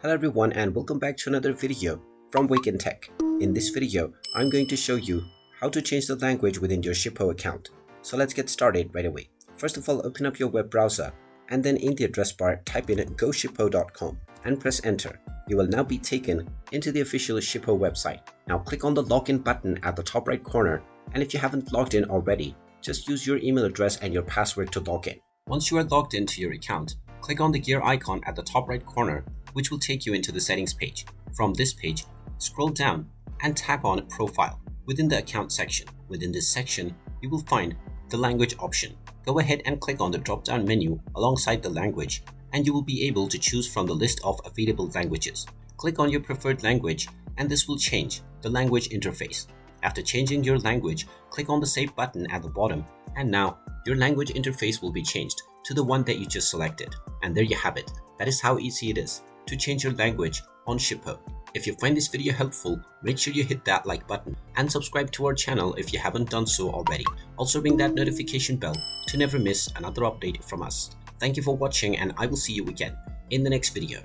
Hello everyone and welcome back to another video from Wake&Tech. In this video, I'm going to show you how to change the language within your Shippo account. So let's get started right away. First of all, open up your web browser and then in the address bar type in goshippo.com and press enter. You will now be taken into the official Shippo website. Now click on the login button at the top right corner, and if you haven't logged in already, just use your email address and your password to log in. Once you are logged into your account, click on the gear icon at the top right corner, which will take you into the settings page. From this page, scroll down and tap on Profile within the account section. Within this section, you will find the language option. Go ahead and click on the drop-down menu alongside the language, and you will be able to choose from the list of available languages. Click on your preferred language, and this will change the language interface. After changing your language, click on the Save button at the bottom, and now your language interface will be changed to the one that you just selected. And there you have it. That is how easy it is to change your language on Shippo. If you find this video helpful, make sure you hit that like button and subscribe to our channel if you haven't done so already. Also ring that notification bell to never miss another update from us. Thank you for watching, and I will see you again in the next video.